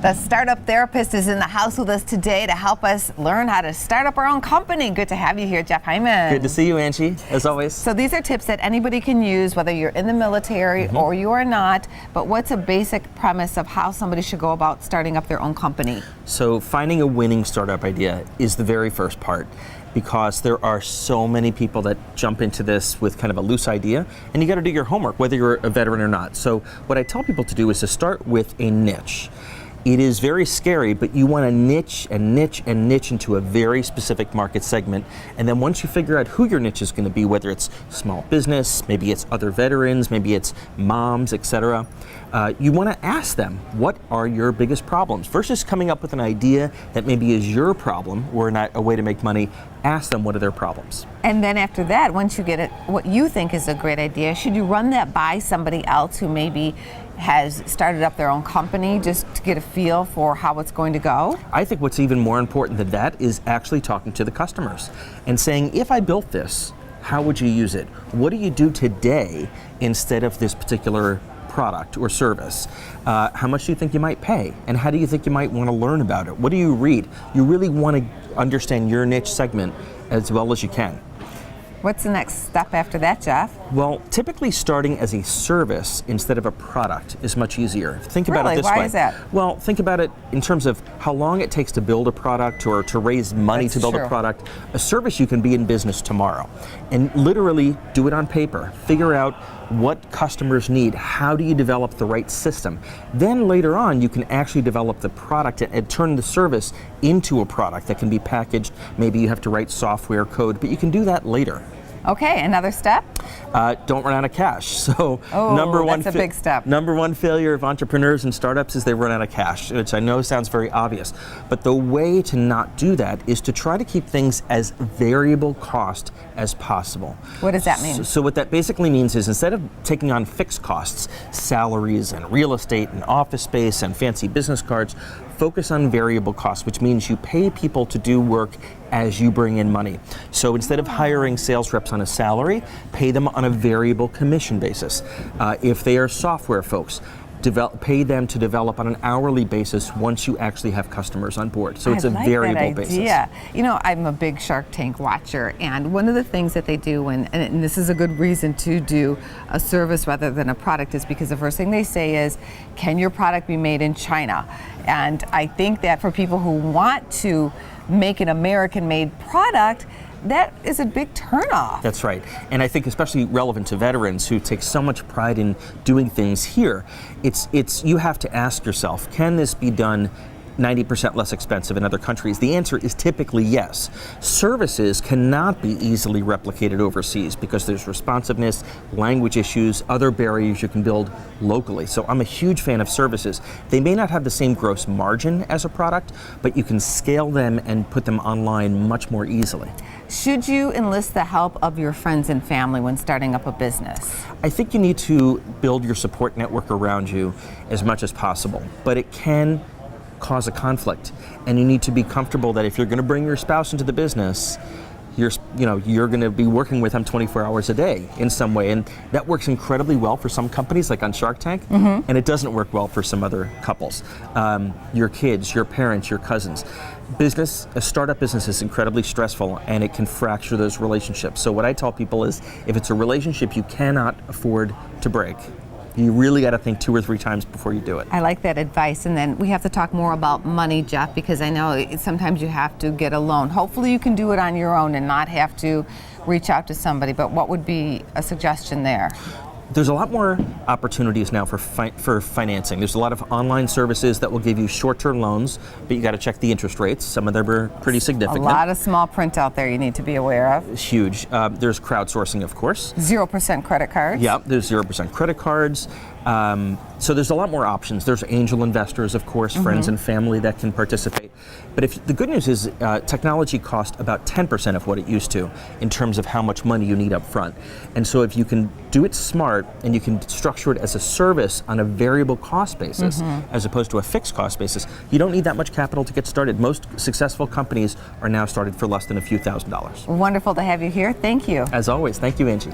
The Startup Therapist is in the house with us today to help us learn how to start up our own company. Good to have you here, Jeff Hyman. Good to see you, Angie, as always. So these are tips that anybody can use, whether you're in the military or you are not, but what's a basic premise of how somebody should go about starting up their own company? So finding a winning startup idea is the very first part, because there are so many people that jump into this with kind of a loose idea, and you got to do your homework, whether you're a veteran or not. So what I tell people to do is to start with a niche. It is very scary, but you want to niche and niche and niche into a very specific market segment. And then once you figure out who your niche is going to be, whether it's small business, maybe it's other veterans, maybe it's moms, etc., you want to ask them, what are your biggest problems? Versus coming up with an idea that maybe is your problem or not a way to make money, ask them what are their problems. And then after that, once you get it, what you think is a great idea, should you run that by somebody else who maybe has started up their own company just to get a feel for how it's going to go? I think what's even more important than that is actually talking to the customers and saying, if I built this, how would you use it? What do you do today instead of this particular product or service? How much do you think you might pay? And how do you think you might want to learn about it? What do you read? You really want to understand your niche segment as well as you can. What's the next step after that, Jeff? Well, typically starting as a service instead of a product is much easier. Think about it this way. Why is that? Well, think about it in terms of how long it takes to build a product or to raise money to build a product. A service, you can be in business tomorrow and literally do it on paper. Figure out what customers need. How do you develop the right system? Then later on, you can actually develop the product and turn the service into a product that can be packaged. Maybe you have to write software code, but you can do that later. Okay, another step? Don't run out of cash. So that's a big step. Number one failure of entrepreneurs and startups is they run out of cash, which I know sounds very obvious. But the way to not do that is to try to keep things as variable cost as possible. What does that mean? So what that basically means is instead of taking on fixed costs, salaries and real estate and office space and fancy business cards, focus on variable costs, which means you pay people to do work as you bring in money. So instead of hiring sales reps on a salary, pay them on a variable commission basis. If they are software folks, pay them to develop on an hourly basis once you actually have customers on board. So it's a variable basis. You know, I'm a big Shark Tank watcher, and one of the things that they do, and this is a good reason to do a service rather than a product, is because the first thing they say is, can your product be made in China? And I think that for people who want to make an American-made product, that is a big turnoff. That's right. And I think especially relevant to veterans who take so much pride in doing things here, you have to ask yourself, can this be done 90% less expensive in other countries? The answer is typically yes. Services cannot be easily replicated overseas because there's responsiveness, language issues, other barriers you can build locally. So I'm a huge fan of services. They may not have the same gross margin as a product, but you can scale them and put them online much more easily. Should you enlist the help of your friends and family when starting up a business? I think you need to build your support network around you as much as possible, but it can cause a conflict, and you need to be comfortable that if you're going to bring your spouse into the business, you're going to be working with them 24 hours a day in some way, and that works incredibly well for some companies like on Shark Tank, and it doesn't work well for some other couples. Your kids, your parents, your cousins. A startup business is incredibly stressful, and it can fracture those relationships. So what I tell people is, if it's a relationship you cannot afford to break, you really got to think 2 or 3 times before you do it. I like that advice. And then we have to talk more about money, Jeff, because I know sometimes you have to get a loan. Hopefully you can do it on your own and not have to reach out to somebody. But what would be a suggestion there? There's a lot more opportunities now for financing. There's a lot of online services that will give you short-term loans, but you got to check the interest rates. Some of them are pretty significant. A lot of small print out there you need to be aware of. It's huge. There's crowdsourcing, of course. 0% credit cards. Yeah, there's 0% credit cards. So there's a lot more options. There's angel investors, of course, friends and family that can participate. But the good news is technology costs about 10% of what it used to in terms of how much money you need up front. And so if you can do it smart and you can structure it as a service on a variable cost basis as opposed to a fixed cost basis, you don't need that much capital to get started. Most successful companies are now started for less than a few $1,000s. Wonderful to have you here. Thank you. As always, thank you, Angie.